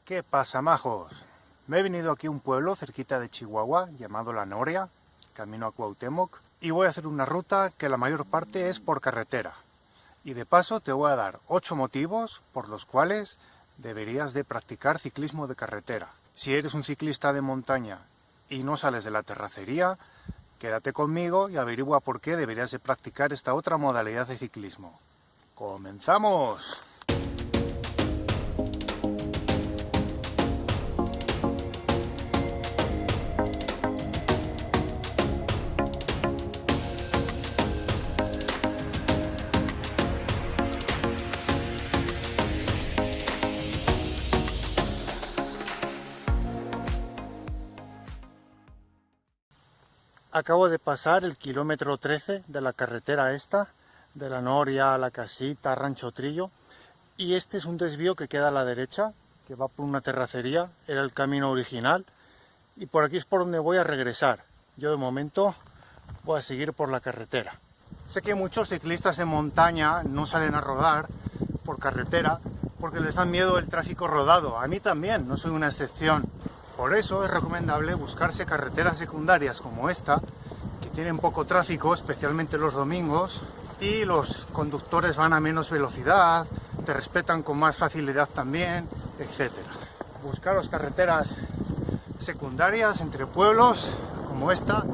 ¿Qué pasa, majos? Me he venido aquí a un pueblo cerquita de Chihuahua llamado La Noria, camino a Cuauhtémoc, y voy a hacer una ruta que la mayor parte es por carretera. Y de paso te voy a dar 8 motivos por los cuales deberías de practicar ciclismo de carretera. Si eres un ciclista de montaña y no sales de la terracería, quédate conmigo y averigua por qué deberías de practicar esta otra modalidad de ciclismo. ¡Comenzamos! Acabo de pasar el kilómetro 13 de la carretera esta, de La Noria a La Casita, Rancho Trillo, y este es un desvío que queda a la derecha, que va por una terracería, era el camino original, y por aquí es por donde voy a regresar. Yo de momento voy a seguir por la carretera. Sé que muchos ciclistas de montaña no salen a rodar por carretera porque les da miedo el tráfico rodado. A mí también, no soy una excepción. Por eso es recomendable buscarse carreteras secundarias como esta, que tienen poco tráfico, especialmente los domingos, y los conductores van a menos velocidad, te respetan con más facilidad también, etc. Buscaros carreteras secundarias entre pueblos como esta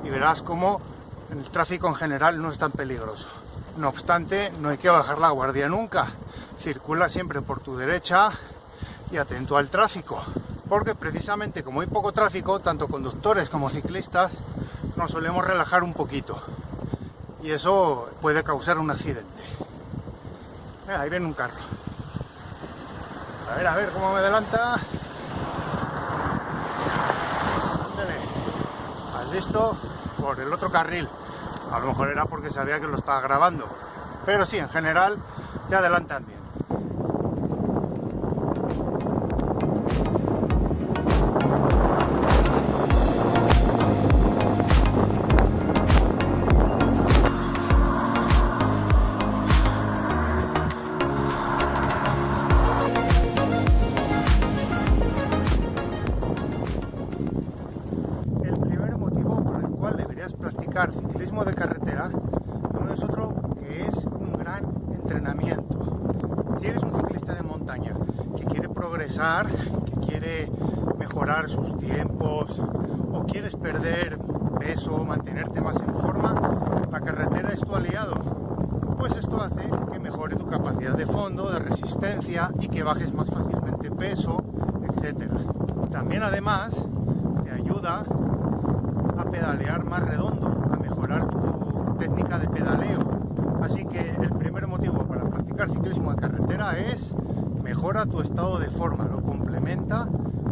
y verás cómo el tráfico en general no es tan peligroso. No obstante, no hay que bajar la guardia nunca. Circula siempre por tu derecha y atento al tráfico. Porque precisamente como hay poco tráfico, tanto conductores como ciclistas nos solemos relajar un poquito y eso puede causar un accidente. Mira, ahí viene un carro. A ver cómo me adelanta. Ándale. ¿Has visto? Por el otro carril. A lo mejor era porque sabía que lo estaba grabando, pero sí, en general te adelantan bien. Practicar ciclismo de carretera no es otro que es un gran entrenamiento. Si eres un ciclista de montaña que quiere progresar, que quiere mejorar sus tiempos o quieres perder peso, mantenerte más en forma, la carretera es tu aliado. Pues esto hace que mejore tu capacidad de fondo, de resistencia y que bajes más fácilmente peso, etc. También además te ayuda a pedalear más redondo, a mejorar tu técnica de pedaleo. Así que el primer motivo para practicar ciclismo de carretera es mejora tu estado de forma, lo complementa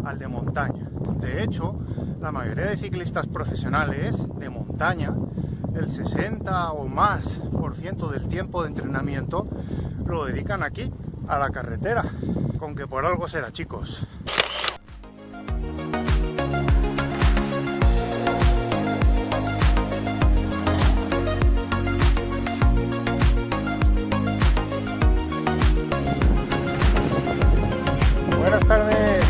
al de montaña. De hecho, la mayoría de ciclistas profesionales de montaña, el 60 o más % del tiempo de entrenamiento lo dedican aquí, a la carretera, con que por algo será, chicos. Buenas tardes.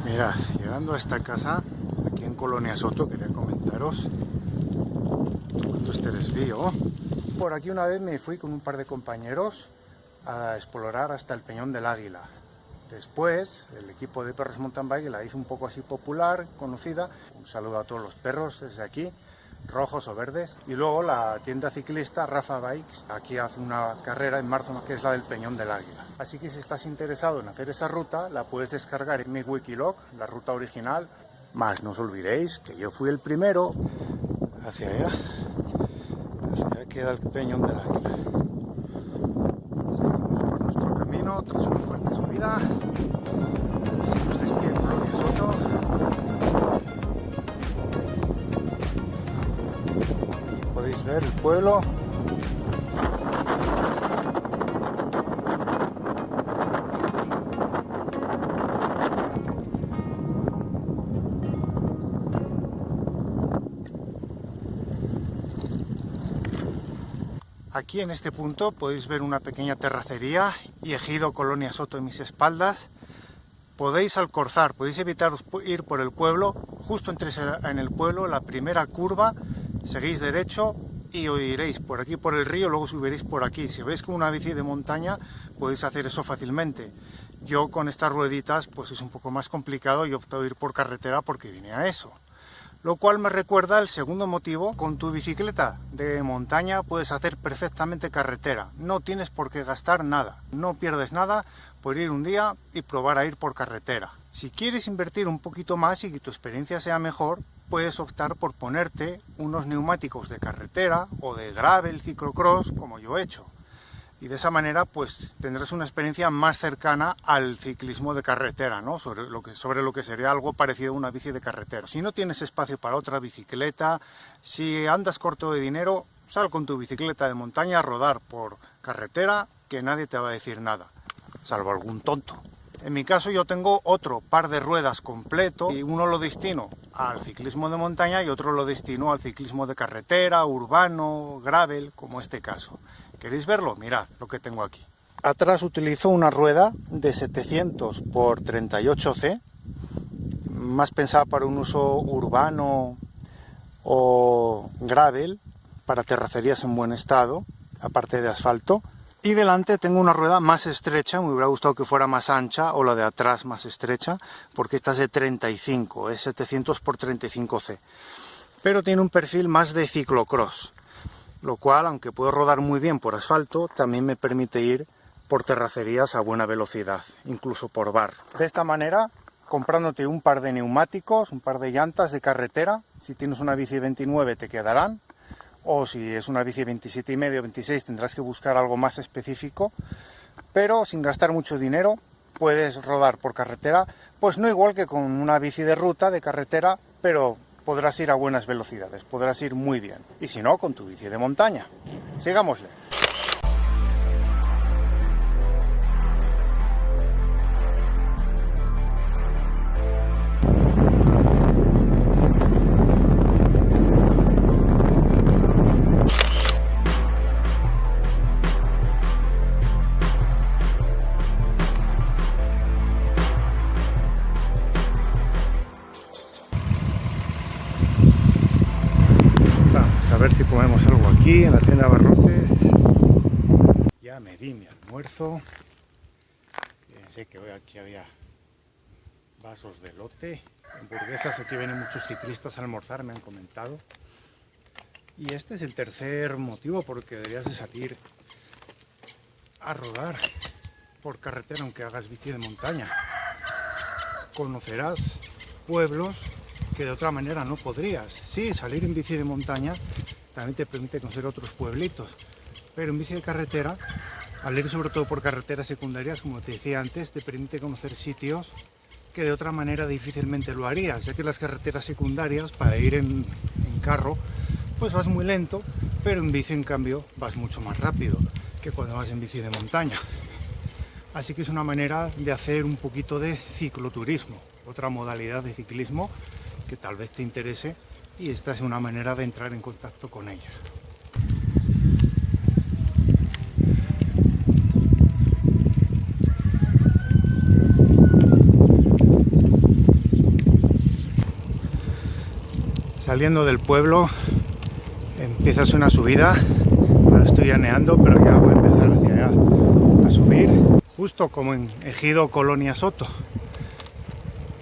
Mira, llegando a esta casa, aquí en Colonia Soto, quería comentaros este desvío. Por aquí una vez me fui con un par de compañeros a explorar hasta el Peñón del Águila. Después el equipo de perros mountain bike la hizo un poco así popular, conocida. Un saludo a todos los perros desde aquí, rojos o verdes. Y luego la tienda ciclista Rafa Bikes aquí hace una carrera en marzo que es la del Peñón del Águila. Así que si estás interesado en hacer esa ruta la puedes descargar en mi Wikiloc, la ruta original. Más no os olvidéis que yo fui el primero. Hacia allá queda el Peñón del Águila. Seguimos por nuestro camino tras una fuerte subida. Se nos despide Colonia Soto. Podéis ver el pueblo Aquí en este punto podéis ver una pequeña terracería y ejido Colonia Soto en mis espaldas. Podéis alcorzar, podéis evitaros ir por el pueblo, justo entréis en el pueblo, la primera curva, seguís derecho y os iréis por aquí por el río, luego subiréis por aquí. Si veis con una bici de montaña podéis hacer eso fácilmente. Yo con estas rueditas pues es un poco más complicado y he optado a ir por carretera porque vine a eso. Lo cual me recuerda el segundo motivo: con tu bicicleta de montaña puedes hacer perfectamente carretera, no tienes por qué gastar nada, no pierdes nada por ir un día y probar a ir por carretera. Si quieres invertir un poquito más y que tu experiencia sea mejor, puedes optar por ponerte unos neumáticos de carretera o de gravel, ciclocross, como yo he hecho. Y de esa manera pues tendrás una experiencia más cercana al ciclismo de carretera, ¿no? Sobre lo que sería algo parecido a una bici de carretera. Si no tienes espacio para otra bicicleta, si andas corto de dinero, sal con tu bicicleta de montaña a rodar por carretera, que nadie te va a decir nada, salvo algún tonto. En mi caso yo tengo otro par de ruedas completo y uno lo destino al ciclismo de montaña y otro lo destino al ciclismo de carretera, urbano, gravel, como este caso. ¿Queréis verlo? Mirad lo que tengo aquí. Atrás utilizo una rueda de 700 por 38C, más pensada para un uso urbano o gravel, para terracerías en buen estado, aparte de asfalto. Y delante tengo una rueda más estrecha, me hubiera gustado que fuera más ancha, o la de atrás más estrecha, porque esta es de 35, es 700 por 35C. Pero tiene un perfil más de ciclocross, lo cual, aunque puedo rodar muy bien por asfalto, también me permite ir por terracerías a buena velocidad, incluso por barro. De esta manera, comprándote un par de neumáticos, un par de llantas de carretera, si tienes una bici 29 te quedarán, o si es una bici 27,5 o 26 tendrás que buscar algo más específico, pero sin gastar mucho dinero puedes rodar por carretera, pues no igual que con una bici de ruta de carretera, pero podrás ir a buenas velocidades, podrás ir muy bien. Y si no, con tu bici de montaña. Sigámosle. A ver si comemos algo aquí en la tienda Barrotes. Ya me di mi almuerzo. Fíjense que hoy aquí había vasos de elote, hamburguesas. Aquí vienen muchos ciclistas a almorzar, me han comentado. Y este es el tercer motivo por el que deberías de salir a rodar por carretera, aunque hagas bici de montaña. Conocerás pueblos que de otra manera no podrías. Sí, salir en bici de montaña también te permite conocer otros pueblitos, pero en bici de carretera, al ir sobre todo por carreteras secundarias, como te decía antes, te permite conocer sitios que de otra manera difícilmente lo harías, ya que las carreteras secundarias, para ir en carro, pues vas muy lento, pero en bici en cambio vas mucho más rápido que cuando vas en bici de montaña. Así que es una manera de hacer un poquito de cicloturismo, otra modalidad de ciclismo que tal vez te interese, y esta es una manera de entrar en contacto con ella. Saliendo del pueblo empiezas una subida. Ahora estoy llaneando, pero ya voy a empezar hacia allá a subir, justo como en ejido Colonia Soto.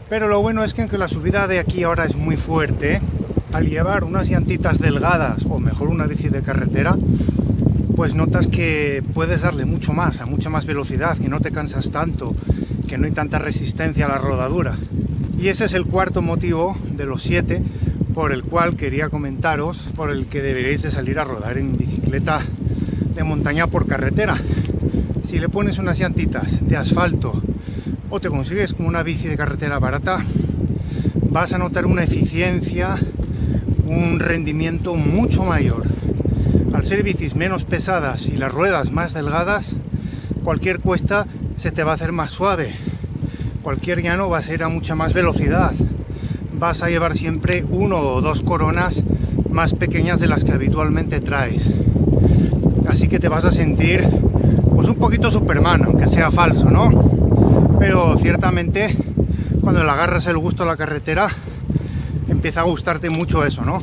Pero lo bueno es que aunque la subida de aquí ahora es muy fuerte, al llevar unas llantitas delgadas, o mejor una bici de carretera, pues notas que puedes darle mucho más, a mucha más velocidad, que no te cansas tanto, que no hay tanta resistencia a la rodadura. Y ese es el cuarto motivo de los 7 por el cual quería comentaros, por el que deberéis de salir a rodar en bicicleta de montaña por carretera. Si le pones unas llantitas de asfalto o te consigues con una bici de carretera barata, vas a notar una eficiencia, un rendimiento mucho mayor. Al ser bicis menos pesadas y las ruedas más delgadas, cualquier cuesta se te va a hacer más suave, cualquier llano va a ser a mucha más velocidad, vas a llevar siempre 1 o 2 coronas más pequeñas de las que habitualmente traes. así que te vas a sentir pues un poquito Superman, aunque sea falso, ¿no? Pero ciertamente cuando le agarras el gusto a la carretera empieza a gustarte mucho eso, ¿no?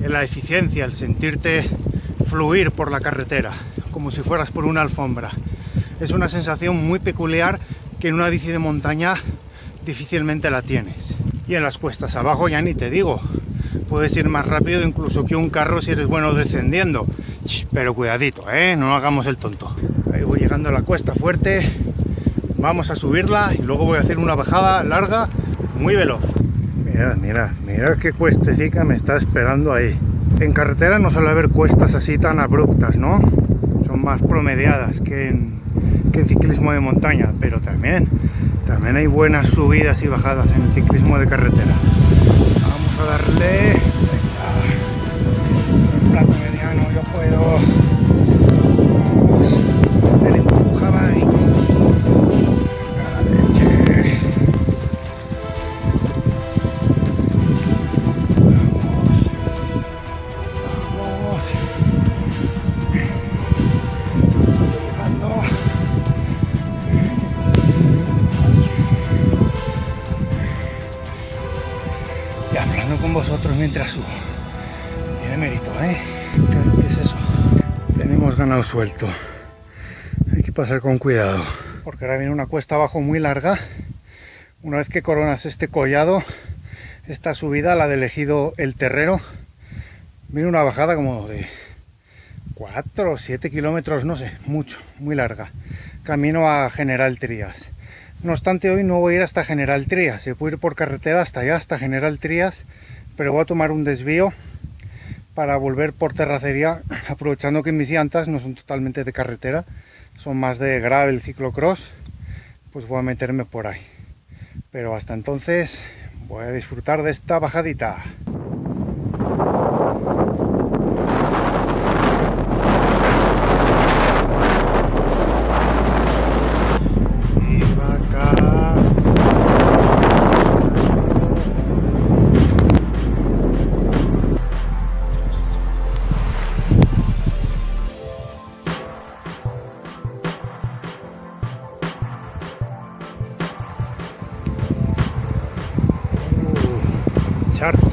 La eficiencia, el sentirte fluir por la carretera, como si fueras por una alfombra. Es una sensación muy peculiar que en una bici de montaña difícilmente la tienes. Y en las cuestas abajo ya ni te digo, puedes ir más rápido incluso que un carro si eres bueno descendiendo. Pero cuidadito, no hagamos el tonto. Ahí voy llegando a la cuesta fuerte, vamos a subirla y luego voy a hacer una bajada larga muy veloz. Mirad qué cuestecica me está esperando ahí. En carretera no suele haber cuestas así tan abruptas, ¿no? Son más promediadas que en ciclismo de montaña, pero también hay buenas subidas y bajadas en el ciclismo de carretera. Vamos a darle. El plato mediano, yo puedo. Vamos a hacer empujada ahí. Con vosotros mientras subo. Tiene mérito, ¿Qué es eso? Tenemos ganado suelto. Hay que pasar con cuidado. Porque ahora viene una cuesta abajo muy larga. Una vez que coronas este collado, esta subida, la del ejido El Terrero, viene una bajada como de 4 o 7 kilómetros, no sé, mucho, muy larga. Camino a General Trías. No obstante, hoy no voy a ir hasta General Trías, se puede ir por carretera hasta allá, hasta General Trías, pero voy a tomar un desvío para volver por terracería, aprovechando que mis llantas no son totalmente de carretera, son más de gravel, ciclocross, pues voy a meterme por ahí. Pero hasta entonces voy a disfrutar de esta bajadita. Charco.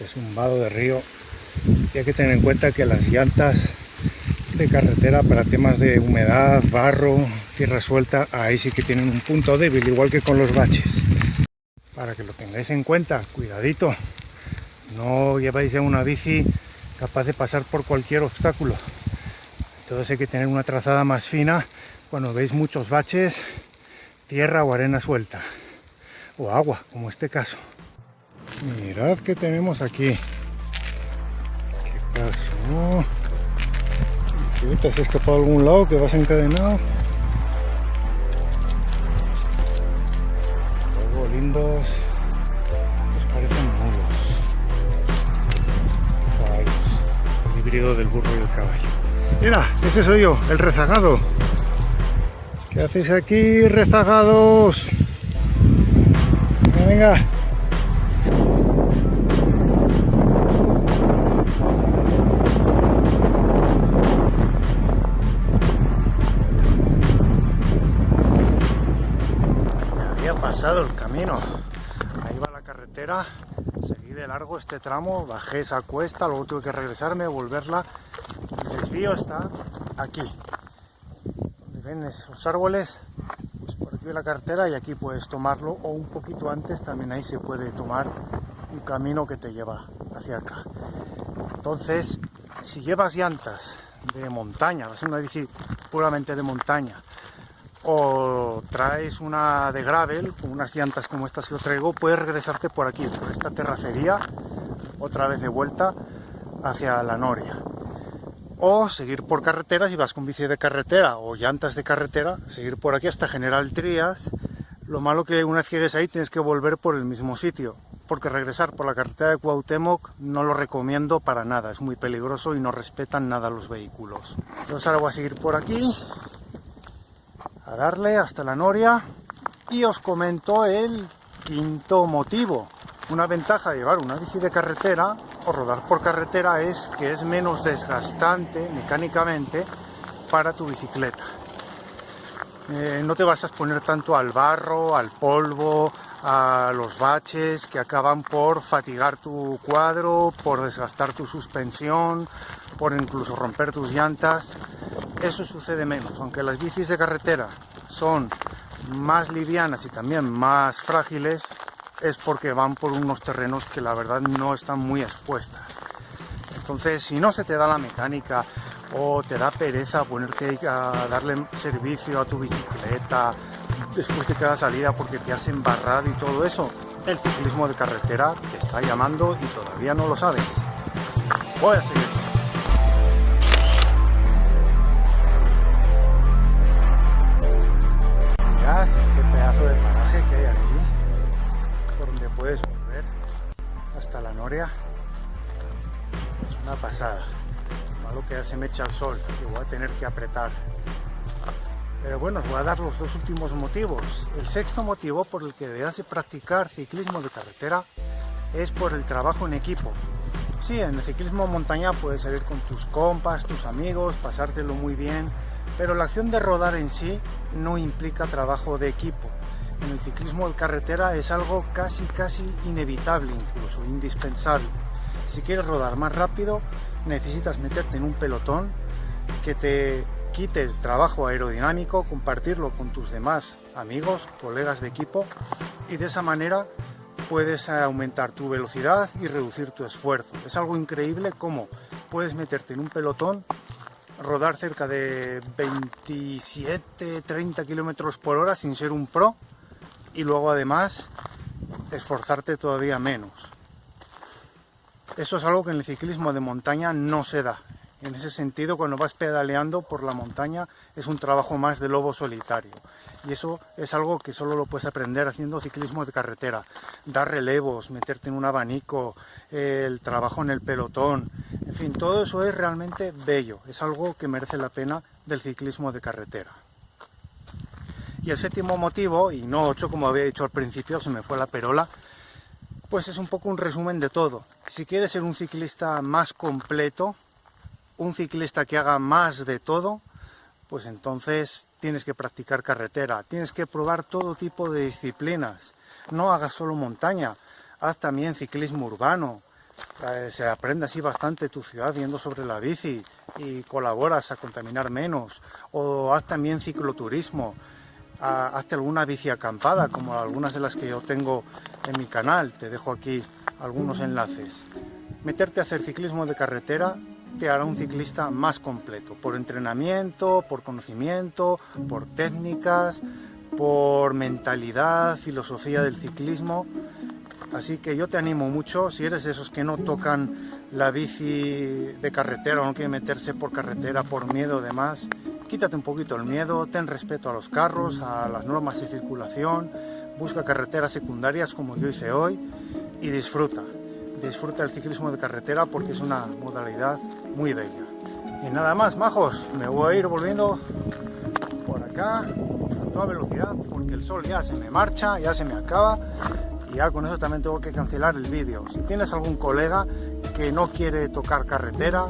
Es un vado de río y hay que tener en cuenta que las llantas de carretera para temas de humedad, barro, tierra suelta, ahí sí que tienen un punto débil, igual que con los baches. Para que lo tengáis en cuenta, cuidadito, no lleváis ya una bici capaz de pasar por cualquier obstáculo. Entonces hay que tener una trazada más fina cuando veis muchos baches, tierra o arena suelta, o agua, como este caso. Mirad qué tenemos aquí. ¿Qué pasó? ¿Te has escapado a algún lado que vas encadenado? Luego lindos, pues parecen mulos. Caballos, el híbrido del burro y el caballo. Mira, ese soy yo, el rezagado. ¿Qué hacéis aquí, rezagados? Venga, venga. Me había pasado el camino. Ahí va la carretera. Seguí de largo este tramo, bajé esa cuesta, luego tuve que regresarme, volverla. El desvío está aquí, donde ven esos árboles, pues por aquí la carretera y aquí puedes tomarlo, o un poquito antes también ahí se puede tomar un camino que te lleva hacia acá. Entonces, si llevas llantas de montaña, vas a una bici puramente de montaña, o traes una de gravel, con unas llantas como estas que yo traigo, puedes regresarte por aquí, por esta terracería, otra vez de vuelta hacia la Noria. O seguir por carretera si vas con bici de carretera o llantas de carretera, seguir por aquí hasta General Trías. Lo malo que una vez que llegues ahí tienes que volver por el mismo sitio, porque regresar por la carretera de Cuauhtémoc no lo recomiendo para nada, es muy peligroso y no respetan nada los vehículos. Entonces ahora voy a seguir por aquí, a darle hasta la Noria Y os comento el quinto motivo. Una ventaja de llevar una bici de carretera o rodar por carretera es que es menos desgastante mecánicamente para tu bicicleta. No te vas a exponer tanto al barro, al polvo, a los baches que acaban por fatigar tu cuadro, por desgastar tu suspensión, por incluso romper tus llantas. Eso sucede menos, aunque las bicis de carretera son más livianas y también más frágiles, es porque van por unos terrenos que la verdad no están muy expuestas. Entonces, si no se te da la mecánica o te da pereza ponerte a darle servicio a tu bicicleta después de cada salida porque te has embarrado y todo eso, el ciclismo de carretera te está llamando y todavía no lo sabes. Voy a seguir. Mirad qué pedazo de paraje que hay aquí, por donde puedes volver hasta la Noria. Es una pasada. Malo que ya se me echa el sol y voy a tener que apretar. Pero bueno, os voy a dar los dos últimos motivos. El sexto motivo por el que deberás de practicar ciclismo de carretera es por el trabajo en equipo. Sí, en el ciclismo montaña puedes salir con tus compas, tus amigos, pasártelo muy bien, pero la acción de rodar en sí no implica trabajo de equipo. En el ciclismo de carretera es algo casi inevitable, incluso indispensable. Si quieres rodar más rápido, necesitas meterte en un pelotón que te quite el trabajo aerodinámico, compartirlo con tus demás amigos, colegas de equipo, y de esa manera puedes aumentar tu velocidad y reducir tu esfuerzo. Es algo increíble cómo puedes meterte en un pelotón, rodar cerca de 27-30 km por hora sin ser un pro y luego además esforzarte todavía menos. Eso es algo que en el ciclismo de montaña no se da. En ese sentido, cuando vas pedaleando por la montaña es un trabajo más de lobo solitario. Y eso es algo que solo lo puedes aprender haciendo ciclismo de carretera. Dar relevos, meterte en un abanico, el trabajo en el pelotón. En fin, todo eso es realmente bello. Es algo que merece la pena del ciclismo de carretera. Y el séptimo motivo, y no 8 como había dicho al principio, se me fue la perola, pues es un poco un resumen de todo. Si quieres ser un ciclista más completo, un ciclista que haga más de todo, pues entonces tienes que practicar carretera, tienes que probar todo tipo de disciplinas. No hagas solo montaña, haz también ciclismo urbano. Se aprende así bastante tu ciudad yendo sobre la bici y colaboras a contaminar menos. O haz también cicloturismo. Hazte alguna bici acampada, como algunas de las que yo tengo en mi canal. Te dejo aquí algunos enlaces. Meterte a hacer ciclismo de carretera te hará un ciclista más completo, por entrenamiento, por conocimiento, por técnicas, por mentalidad, filosofía del ciclismo. Así que yo te animo mucho, si eres de esos que no tocan la bici de carretera o no quieren meterse por carretera por miedo de más, quítate un poquito el miedo, ten respeto a los carros, a las normas de circulación, busca carreteras secundarias como yo hice hoy y disfruta el ciclismo de carretera porque es una modalidad muy bella. Y nada más, majos, me voy a ir volviendo por acá a toda velocidad porque el sol ya se me marcha, ya se me acaba y ya con eso también tengo que cancelar el vídeo. Si tienes algún colega que no quiere tocar carretera,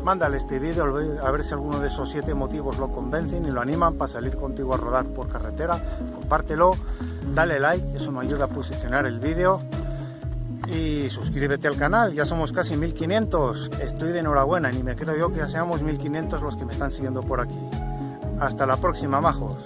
mándale este vídeo a ver si alguno de esos 7 motivos lo convencen y lo animan para salir contigo a rodar por carretera. Compártelo, dale like, eso me ayuda a posicionar el vídeo. Y suscríbete al canal, ya somos casi 1500, estoy de enhorabuena, ni me creo yo que ya seamos 1500 los que me están siguiendo por aquí. Hasta la próxima, majos.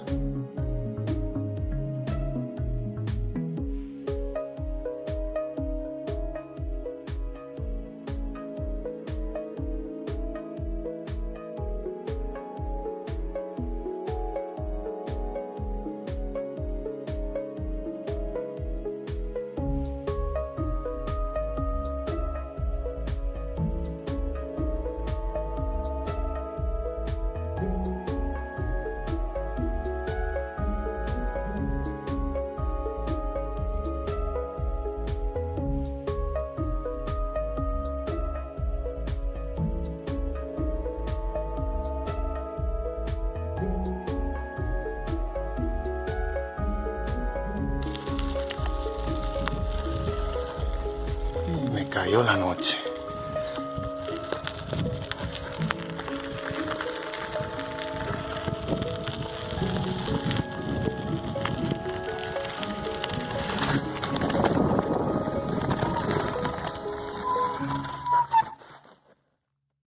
cayó la noche.